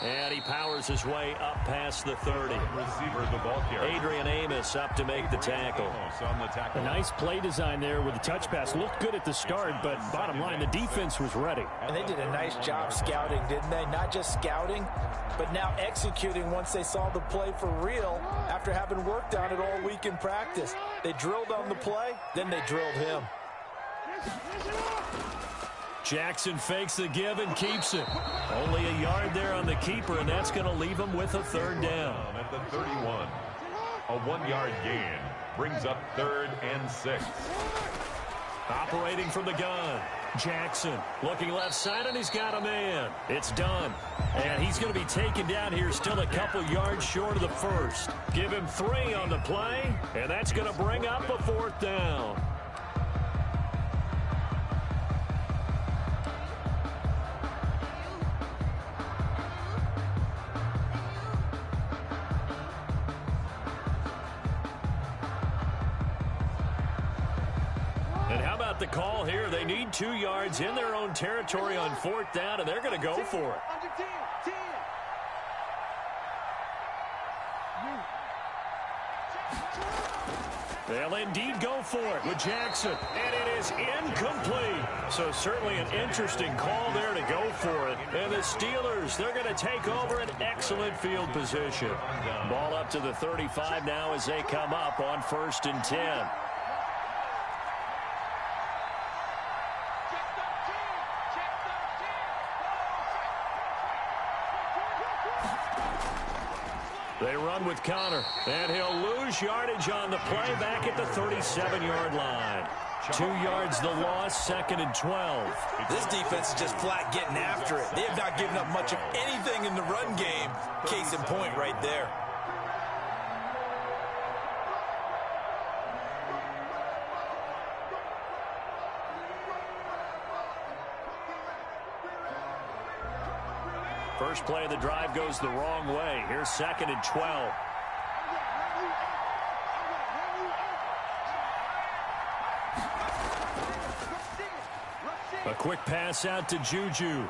And he powers his way up past the 30. Receiver, the ball carrier. Adrian Amos up to make the tackle. A nice play design there with the touch pass. Looked good at the start, but bottom line, the defense was ready. And they did a nice job scouting, didn't they? Not just scouting, but now executing once they saw the play for real after having worked on it all week in practice. They drilled on the play, then they drilled him. Jackson fakes the give and keeps it. Only a yard there on the keeper, and that's going to leave him with a third down. At the 31, a 1-yard gain brings up 3rd and 6. Operating from the gun, Jackson looking left side, and he's got a man. It's done. And he's going to be taken down here, still a couple yards short of the first. Give him 3 on the play, and that's going to bring up a 4th down. The call here, they need 2 yards in their own territory on 4th down, and they're going to go for it. They'll indeed go for it with Jackson, and it is incomplete. So certainly an interesting call there to go for it. And the Steelers, they're going to take over an excellent field position. Ball up to the 35 now as they come up on 1st and 10. They run with Connor, and he'll lose yardage on the play back at the 37-yard line. 2 yards the loss, 2nd and 12. This defense is just flat getting after it. They have not given up much of anything in the run game. Case in point right there. First play of the drive goes the wrong way. Here's 2nd and 12. A quick pass out to Juju.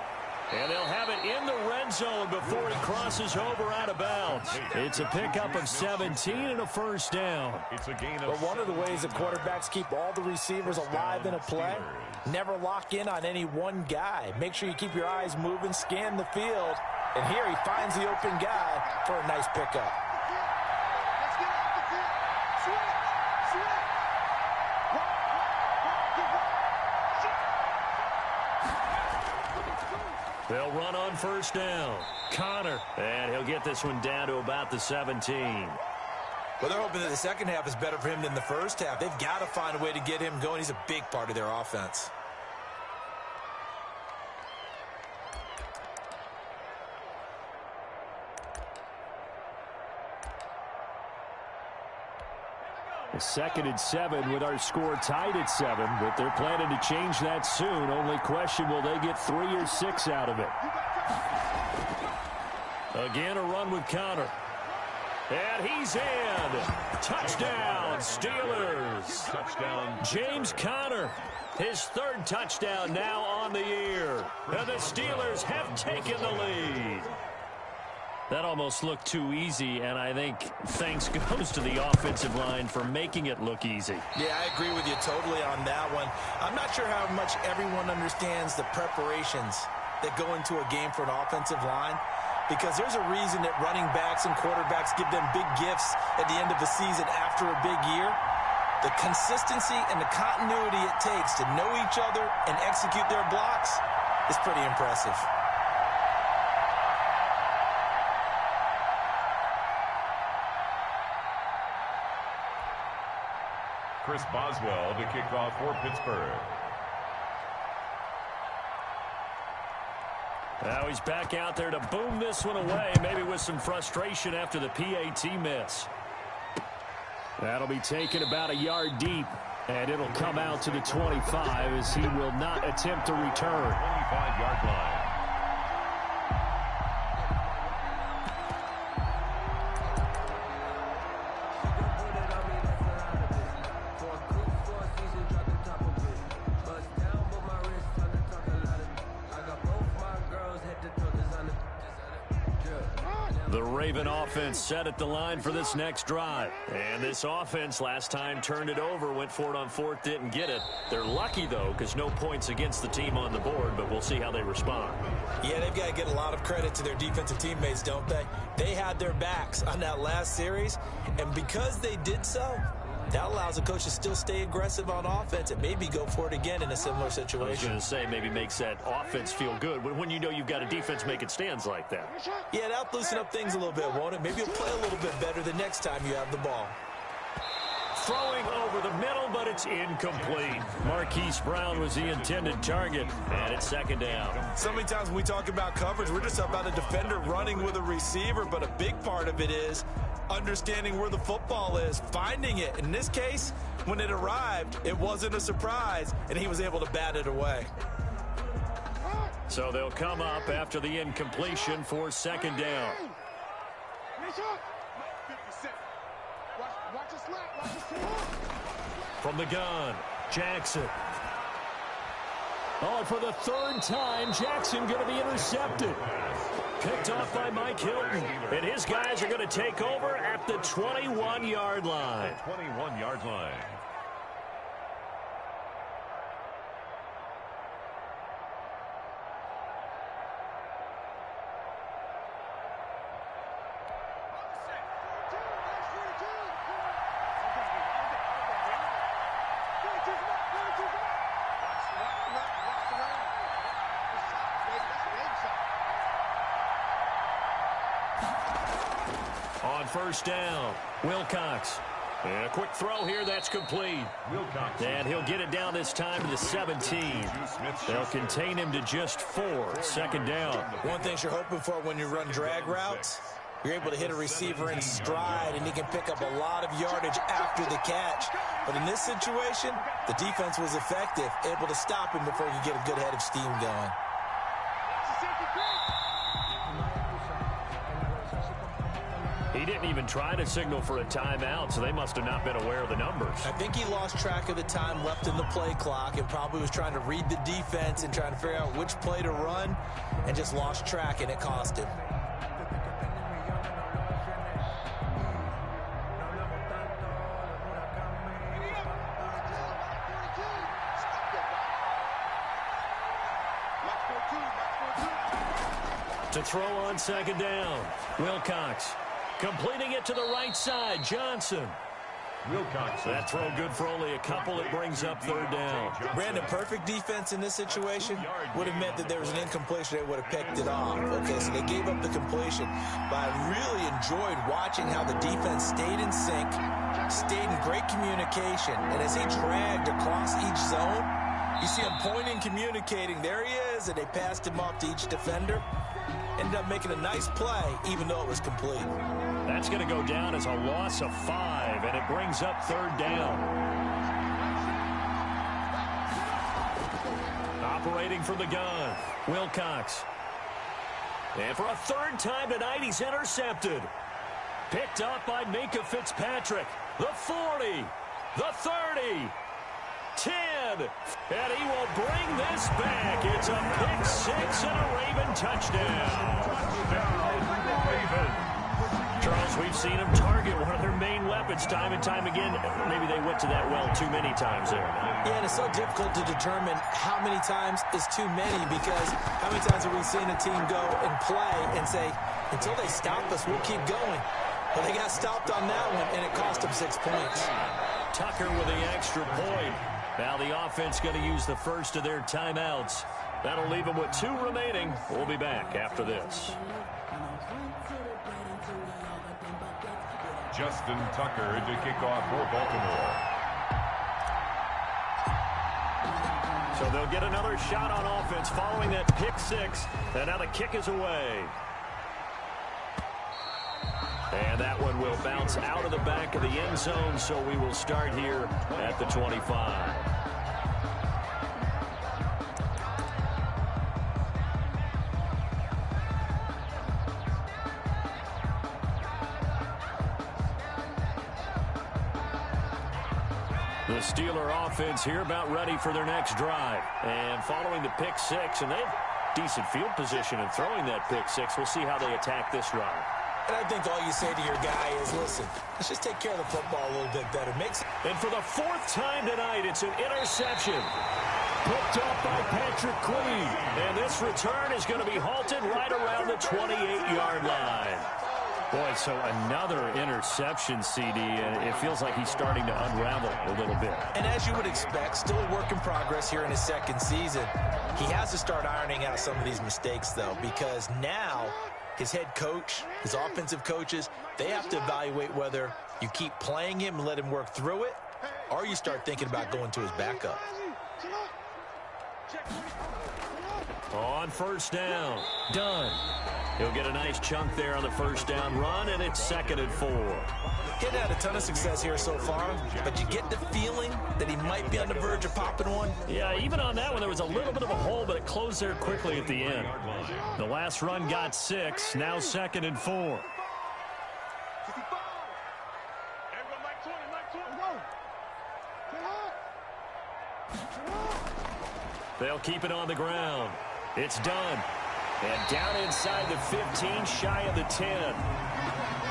And they'll have it in the red zone before he crosses over out of bounds. It's a pickup of 17 and a 1st down. It's a gain of But one of the ways that quarterbacks keep all the receivers alive in a play, never lock in on any one guy. Make sure you keep your eyes moving, scan the field. And here he finds the open guy for a nice pickup. They'll run on 1st down. Connor, and he'll get this one down to about the 17. Well, they're hoping that the second half is better for him than the first half. They've got to find a way to get him going. He's a big part of their offense. A 2nd and 7 with our score tied at 7, but they're planning to change that soon. Only question, will they get 3 or 6 out of it? Again, a run with Connor. And he's in. Touchdown, Steelers. touchdown. James Conner, his 3rd touchdown now on the year. And the Steelers have taken the lead. That almost looked too easy, and I think thanks goes to the offensive line for making it look easy. Yeah, I agree with you totally on that one. I'm not sure how much everyone understands the preparations that go into a game for an offensive line, because there's a reason that running backs and quarterbacks give them big gifts at the end of the season after a big year. The consistency and the continuity it takes to know each other and execute their blocks is pretty impressive. Chris Boswell to kick off for Pittsburgh. Now he's back out there to boom this one away, maybe with some frustration after the PAT miss. That'll be taken about a yard deep, and it'll come out to the 25 as he will not attempt to return. 25-yard line. The Raven offense set at the line for this next drive. And this offense last time turned it over, went for it on fourth, didn't get it. They're lucky, though, because no points against the team on the board, but we'll see how they respond. Yeah, they've got to get a lot of credit to their defensive teammates, don't they? They had their backs on that last series, and because they did so, that allows the coach to still stay aggressive on offense and maybe go for it again in a similar situation. I was going to say, maybe makes that offense feel good when you know you've got a defense making stands like that. Yeah, that'll loosen up things a little bit, won't it? Maybe you'll play a little bit better the next time you have the ball. Throwing over the middle, but it's incomplete. Marquise Brown was the intended target, and it's second down. So many times when we talk about coverage, we're just about a defender running with a receiver, but a big part of it is understanding where the football is, finding it. In this case, when it arrived, it wasn't a surprise, and he was able to bat it away. So they'll come up after the incompletion for second down. From the gun, Jackson. Oh, and for the third time, Jackson going to be intercepted. Picked off by Mike Hilton. And his guys are going to take over at the 21-yard line. 21-yard line. First down, Wilcox. And a quick throw here, that's complete. Wilcox. And he'll get it down this time to the 17. They'll contain him to just 4. Second down. One thing you're hoping for when you run drag routes, you're able to hit a receiver in stride, and he can pick up a lot of yardage after the catch. But in this situation, the defense was effective, able to stop him before he could get a good head of steam going. He didn't even try to signal for a timeout, so they must have not been aware of the numbers. I think he lost track of the time left in the play clock and probably was trying to read the defense and trying to figure out which play to run and just lost track, and it cost him. To throw on second down, Wilcox. Completing it to the right side, Johnson. Wilcox. That throw good for only a couple. It brings up third down. Brandon, perfect defense in this situation would have meant that there was an incompletion. They would have picked it off. Okay, so they gave up the completion. But I really enjoyed watching how the defense stayed in sync, stayed in great communication. And as he dragged across each zone, you see him pointing, communicating. There he is, and they passed him off to each defender. Ended up making a nice play, even though it was complete. That's going to go down as a loss of 5, and it brings up third down. Operating from the gun, Wilcox. And for a third time tonight, he's intercepted. Picked up by Minkah Fitzpatrick. The 40, the 30, 10, and he will bring this back. It's a pick 6 and a Raven touchdown. Charles, we've seen him target one of their main weapons time and time again. Maybe they went to that well too many times there. Yeah, and it's so difficult to determine how many times is too many, because how many times have we seen a team go and play and say, until they stop us, we'll keep going. But they got stopped on that one, and it cost them 6 points. Tucker with the extra point. Now the offense going to use the first of their timeouts. That'll leave them with 2 remaining. We'll be back after this. Justin Tucker to kick off for Baltimore. So they'll get another shot on offense following that pick 6. And now the kick is away. And that one will bounce out of the back of the end zone, so we will start here at the 25. The Steeler offense here about ready for their next drive. And following the pick 6, and they've decent field position in throwing that pick six. We'll see how they attack this drive. And I think all you say to your guy is, listen, let's just take care of the football a little bit better. And for the fourth time tonight, it's an interception. Picked up by Patrick Queen. And this return is going to be halted right around the 28-yard line. Boy, so another interception, CD, and it feels like he's starting to unravel a little bit. And as you would expect, still a work in progress here in his second season. He has to start ironing out some of these mistakes, though, because now his head coach, his offensive coaches, they have to evaluate whether you keep playing him and let him work through it, or you start thinking about going to his backup. On first down, done. He'll get a nice chunk there on the first down run, and it's 2nd and 4. Getting had a ton of success here so far, but you get the feeling that he might be on the verge of popping one. Yeah, even on that one, there was a little bit of a hole, but it closed there quickly at the end. The last run got 6, now 2nd and 4. They'll keep it on the ground. It's done. And down inside the 15, shy of the 10.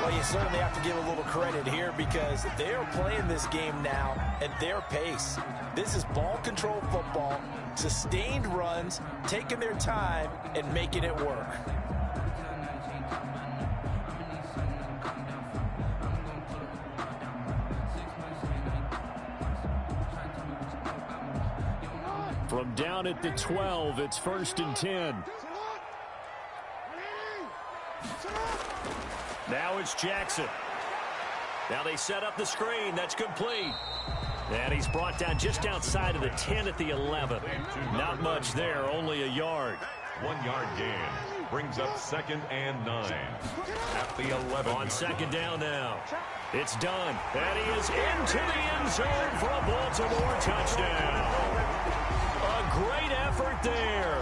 Well, you certainly have to give a little credit here because they are playing this game now at their pace. This is ball control football, sustained runs, taking their time, and making it work. From down at the 12, it's 1st and 10. Now it's Jackson. Now they set up the screen. That's complete. And he's brought down just outside of the 10 at the 11. Not much there, only a yard. 1 yard gain brings up 2nd and 9 at the 11. On 2nd down now. It's done. And he is into the end zone for a Baltimore touchdown. A great effort there.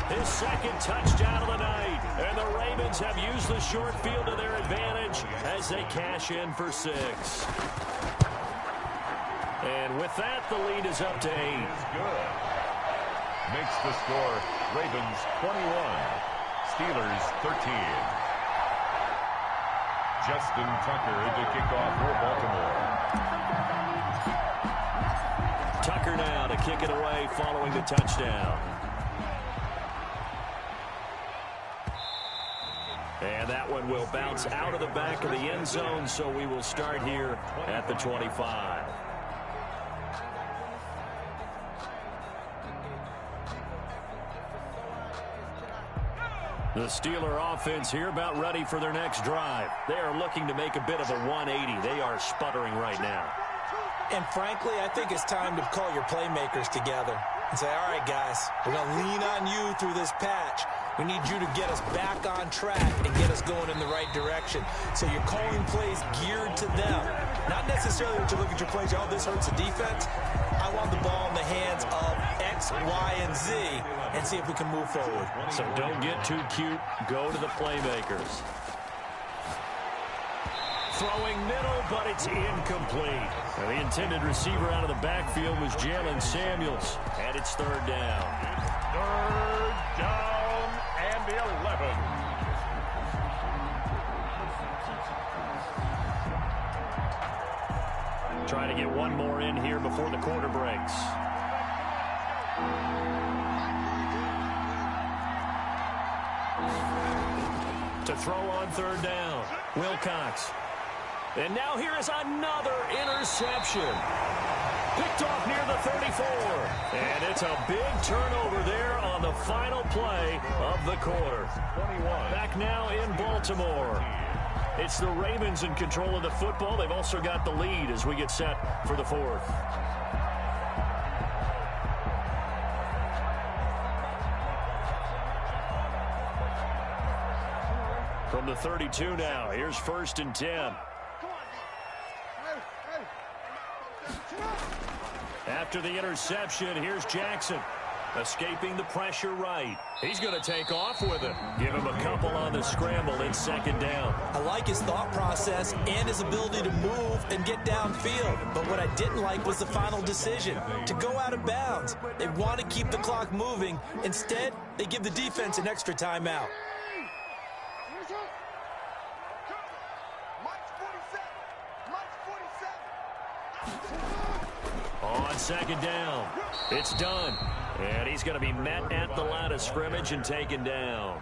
His 2nd touchdown of the night. And the Ravens have used the short field to their advantage as they cash in for 6. And with that, the lead is up to 8. Good. Makes the score Ravens 21, Steelers 13. Justin Tucker to kick off for Baltimore. Tucker now to kick it away following the touchdown. And that one will bounce out of the back of the end zone, so we will start here at the 25. The Steeler offense here about ready for their next drive. They are looking to make a bit of a 180. They are sputtering right now. And frankly, I think it's time to call your playmakers together and say, all right, guys, we're going to lean on you through this patch. We need you to get us back on track and get us going in the right direction. So you're calling plays geared to them. Not necessarily to look at your plays, oh, this hurts the defense. I want the ball in the hands of X, Y, and Z and see if we can move forward. So don't get too cute. Go to the playmakers. Throwing middle, but it's incomplete. And the intended receiver out of the backfield was Jalen Samuels. And it's 3rd down. 3rd down and 11. Trying to get one more in here before the quarter breaks. To throw on 3rd down, Wilcox. And now here is another interception. Picked off near the 34. And it's a big turnover there on the final play of the quarter. 21. Back now in Baltimore. It's the Ravens in control of the football. They've also got the lead as we get set for the 4th. From the 32 now, here's 1st and 10. After the interception, here's Jackson. Escaping the pressure right. He's going to take off with it. Give him a couple on the scramble in second down. I like his thought process and his ability to move and get downfield. But what I didn't like was the final decision, to go out of bounds. They want to keep the clock moving. Instead, they give the defense an extra timeout. On second down, it's done. And he's going to be met at the line of scrimmage and taken down.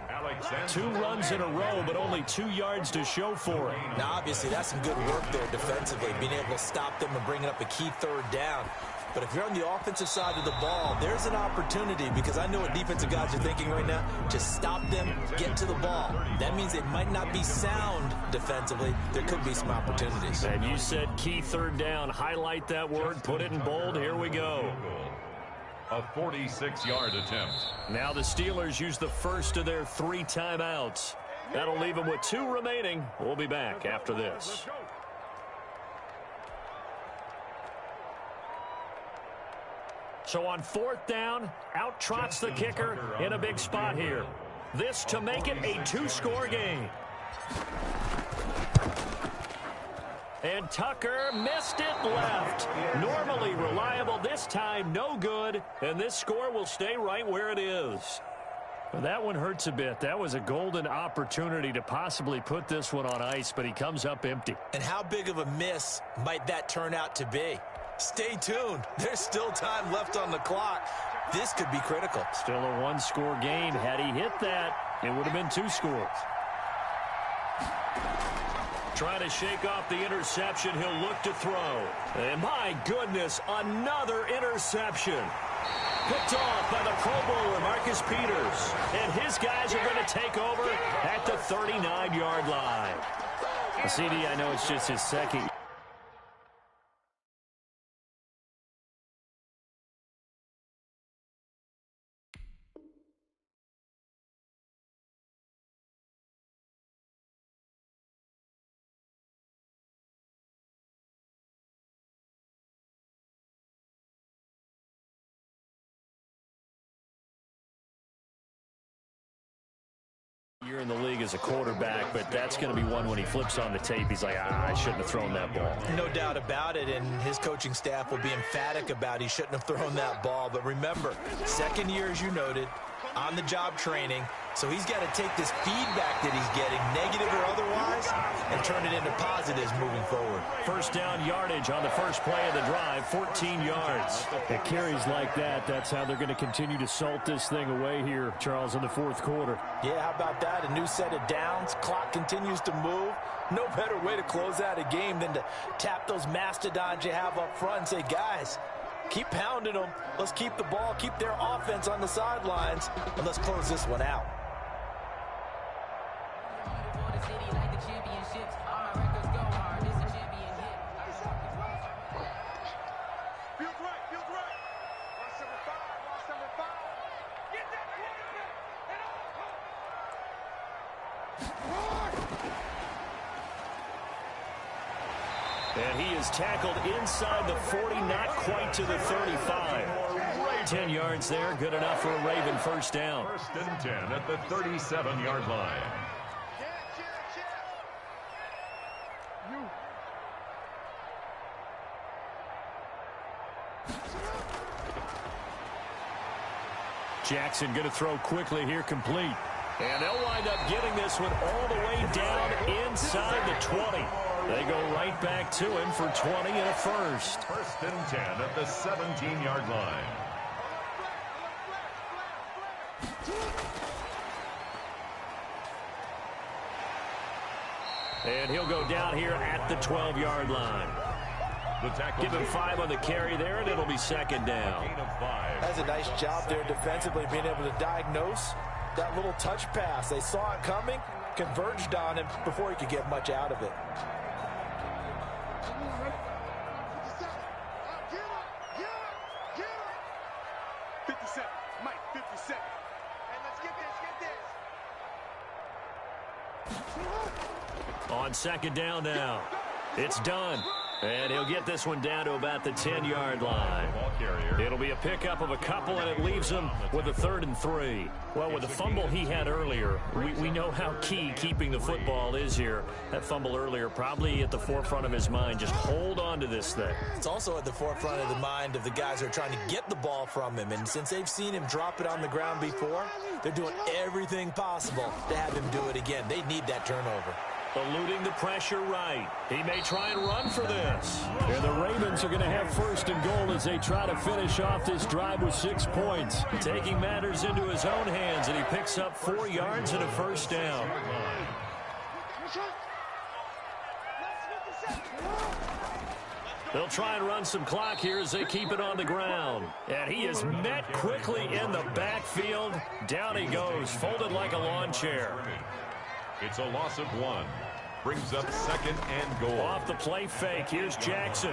2 runs in a row, but only 2 yards to show for it. Now, obviously, that's some good work there defensively, being able to stop them and bring up a key third down. But if you're on the offensive side of the ball, there's an opportunity, because I know what defensive guys are thinking right now. Just stop them, get to the ball. That means they might not be sound defensively. There could be some opportunities. And you said key third down. Highlight that word, put it in bold. Here we go. A 46-yard attempt. Now the Steelers use the first of their 3 timeouts. That'll leave them with 2 remaining. We'll be back after this. So on 4th down, out trots the kicker in a big spot here. This to make it a 2-score game. And Tucker missed it left. Normally reliable, this time no good. And this score will stay right where it is. Well, that one hurts a bit. That was a golden opportunity to possibly put this one on ice, but he comes up empty. And how big of a miss might that turn out to be? Stay tuned. There's still time left on the clock. This could be critical. Still a 1-score game. Had he hit that, it would have been 2 scores. Trying to shake off the interception. He'll look to throw. And my goodness, another interception. Picked off by the Pro Bowler, Marcus Peters. And his guys are going to take over at the 39-yard line. CD, I know it's just his second. Year in the league as a quarterback, but that's going to be one when he flips on the tape. He's like, I shouldn't have thrown that ball. No doubt about it, and his coaching staff will be emphatic about he shouldn't have thrown that ball. But remember, second year, as you noted, on-the-job training, so he's got to take this feedback that he's getting, negative or otherwise, and turn it into positives moving forward. First down yardage on the first play of the drive, 14 yards. It carries like that. That's how they're going to continue to salt this thing away here, Charles, in the 4th quarter. Yeah, how about that? A new set of downs. Clock continues to move. No better way to close out a game than to tap those mastodons you have up front and say, guys, keep pounding them. Let's keep the ball, keep their offense on the sidelines, and let's close this one out. And he is tackled inside the 40, not quite to the 35. 10 yards there, good enough for a Raven first down. 1st and 10 at the 37-yard line. Jackson going to throw quickly here, complete. And they'll wind up getting this one all the way down inside the 20. They go right back to him for 20 and a first. 1st and 10 at the 17-yard line. And he'll go down here at the 12-yard line. Give him 5 on the carry there, and it'll be second down. That's a nice job there defensively, being able to diagnose that little touch pass. They saw it coming, converged on him before he could get much out of it. On second down now. It's done. And he'll get this one down to about the 10-yard line. It'll be a pickup of a couple, and it leaves him with a 3rd and 3. Well, with the fumble he had earlier, we know how key keeping the football is here. That fumble earlier probably at the forefront of his mind. Just hold on to this thing. It's also at the forefront of the mind of the guys who are trying to get the ball from him. And since they've seen him drop it on the ground before, they're doing everything possible to have him do it again. They need that turnover. Eluding the pressure right. He may try and run for this. And the Ravens are going to have 1st and goal as they try to finish off this drive with 6 points. Taking matters into his own hands, and he picks up 4 yards and a 1st down. They'll try and run some clock here as they keep it on the ground. And he is met quickly in the backfield. Down he goes, folded like a lawn chair. It's a loss of 1. Brings up 2nd and goal. Off the play fake. Here's Jackson.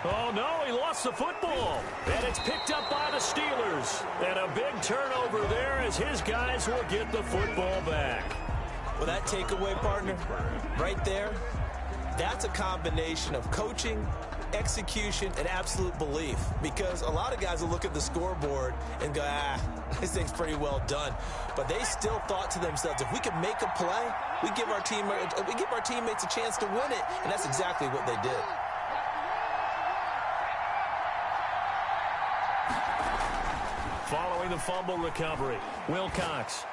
Oh, no, he lost the football. And it's picked up by the Steelers. And a big turnover there as his guys will get the football back. Well, that takeaway, partner, right there, that's a combination of coaching, execution, and absolute belief. Because a lot of guys will look at the scoreboard and go, this thing's pretty well done. But they still thought to themselves, if we can make a play, we give our teammates a chance to win it. And that's exactly what they did. Following the fumble recovery, Wilcox.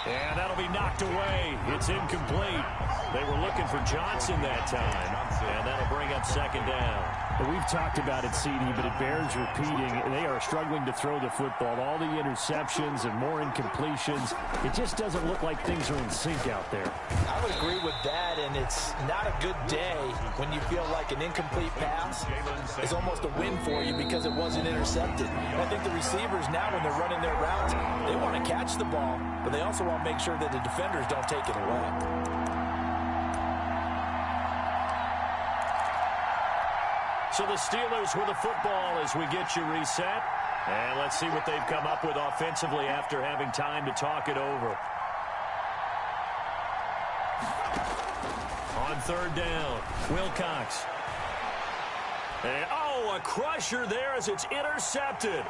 And that'll be knocked away. It's incomplete. They were looking for Johnson that time. And that'll bring up 2nd down. Well, we've talked about it, CD, but it bears repeating. They are struggling to throw the football. All the interceptions and more incompletions. It just doesn't look like things are in sync out there. I would agree with that, and it's not a good day when you feel like an incomplete pass is almost a win for you because it wasn't intercepted. And I think the receivers now, when they're running their routes, they want to catch the ball, but they also want to make sure that the defenders don't take it away. So the Steelers with the football as we get you reset. And let's see what they've come up with offensively after having time to talk it over. On 3rd down, Wilcox. And, a crusher there as it's intercepted.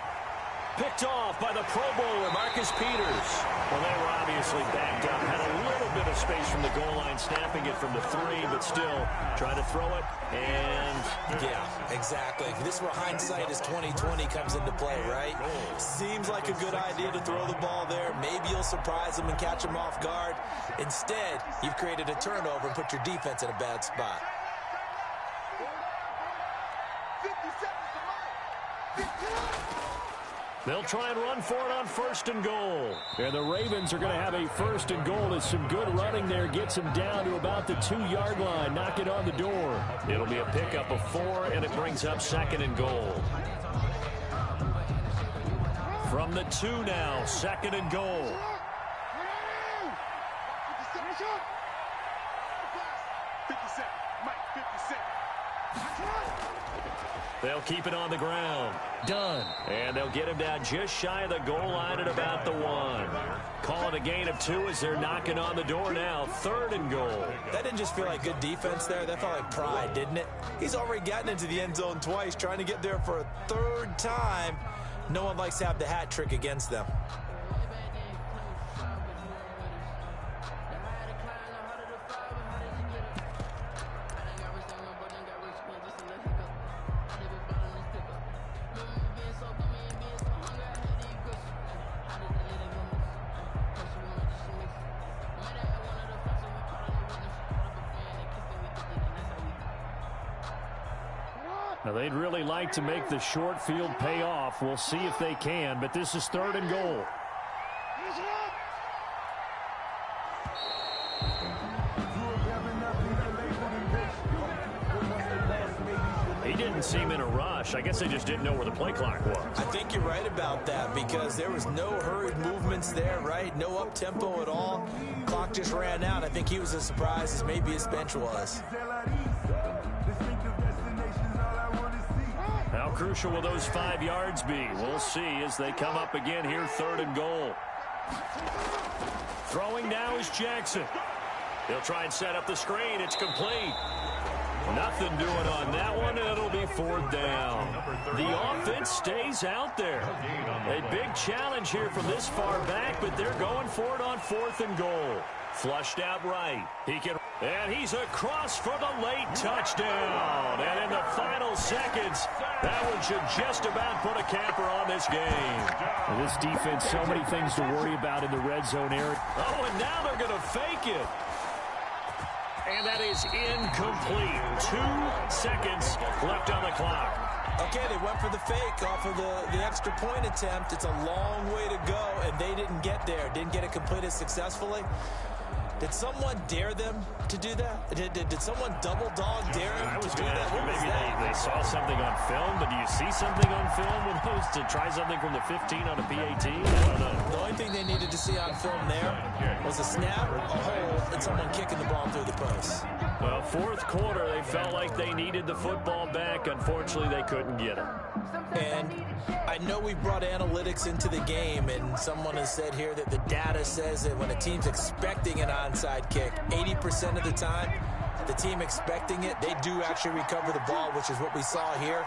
Picked off by the Pro Bowler, Marcus Peters. Well, they were obviously backed up. Had a little bit of space from the goal line, snapping it from the 3, but still trying to throw it. And yeah, exactly. This is where hindsight is 20/20 comes into play, right? Seems like a good idea to throw the ball there. Maybe you'll surprise them and catch them off guard. Instead, you've created a turnover and put your defense in a bad spot. They'll try and run for it on 1st and goal. And the Ravens are going to have a 1st and goal as some good running there gets them down to about the 2-yard line. Knock it on the door. It'll be a pickup of 4, and it brings up 2nd and goal. From the 2 now, 2nd and goal. They'll keep it on the ground. Done. And they'll get him down just shy of the goal line at about the 1. Call it a gain of 2 as they're knocking on the door now. 3rd and goal. That didn't just feel like good defense there. That felt like pride, didn't it? He's already gotten into the end zone twice, trying to get there for a 3rd time. No one likes to have the hat trick against them. Now, they'd really like to make the short field pay off. We'll see if they can, but this is 3rd and goal. He didn't seem in a rush. I guess they just didn't know where the play clock was. I think you're right about that because there was no hurried movements there, right? No up-tempo at all. Clock just ran out. I think he was as surprised as maybe his bench was. How crucial will those 5 yards be? We'll see as they come up again here, 3rd and goal. Throwing now is Jackson. They'll try and set up the screen. It's complete. Nothing doing on that one, and it'll be 4th down. The offense stays out there. A big challenge here from this far back, but they're going for it on 4th and goal. Flushed out right. And he's across for the late touchdown. And in the final seconds, that one should just about put a capper on this game. This defense, so many things to worry about in the red zone area. Oh, and now they're going to fake it. And that is incomplete. 2 seconds left on the clock. Okay, they went for the fake off of the extra point attempt. It's a long way to go, and they didn't get there. Didn't get it completed successfully. Did someone dare them to do that? Did someone double dog dare them to do that? Maybe they saw something on film, but do you see something on film with those to try something from the 15 on a PAT? I don't know. The only thing they needed to see on film there was a snap, a hold, and someone kicking the ball through the post. Well, 4th quarter, they felt like they needed the football back. Unfortunately, they couldn't get it. And I know we brought analytics into the game, and someone has said here that the data says that when a team's expecting an onside kick, 80% of the time, the team expecting it, they do actually recover the ball, which is what we saw here.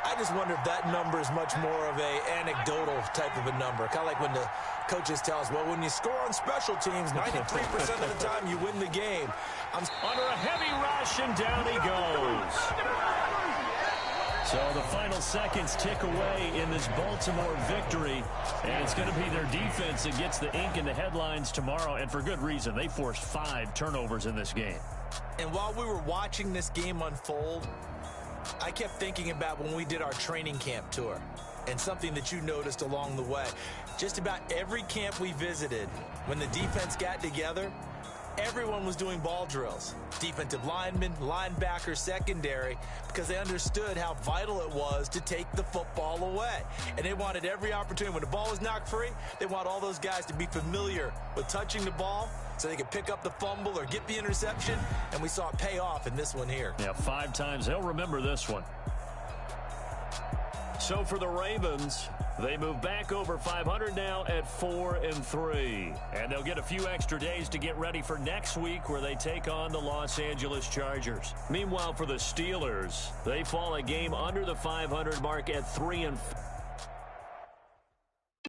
I just wonder if that number is much more of a anecdotal type of a number. Kind of like when the coaches tell us, well, when you score on special teams, 93% of the time you win the game. Under a heavy rush, and down he goes. So the final seconds tick away in this Baltimore victory, and it's going to be their defense that gets the ink in the headlines tomorrow, and for good reason. They forced 5 turnovers in this game. And while we were watching this game unfold, I kept thinking about when we did our training camp tour and something that you noticed along the way. Just about every camp we visited, when the defense got together, everyone was doing ball drills. Defensive linemen, linebackers, secondary, because they understood how vital it was to take the football away. And they wanted every opportunity. When the ball was knocked free, they want all those guys to be familiar with touching the ball so they could pick up the fumble or get the interception. And we saw it pay off in this one here. Yeah, 5 times. They'll remember this one. So for the Ravens, they move back over 500 now at 4-3. And they'll get a few extra days to get ready for next week where they take on the Los Angeles Chargers. Meanwhile, for the Steelers, they fall a game under the 500 mark at 3-4.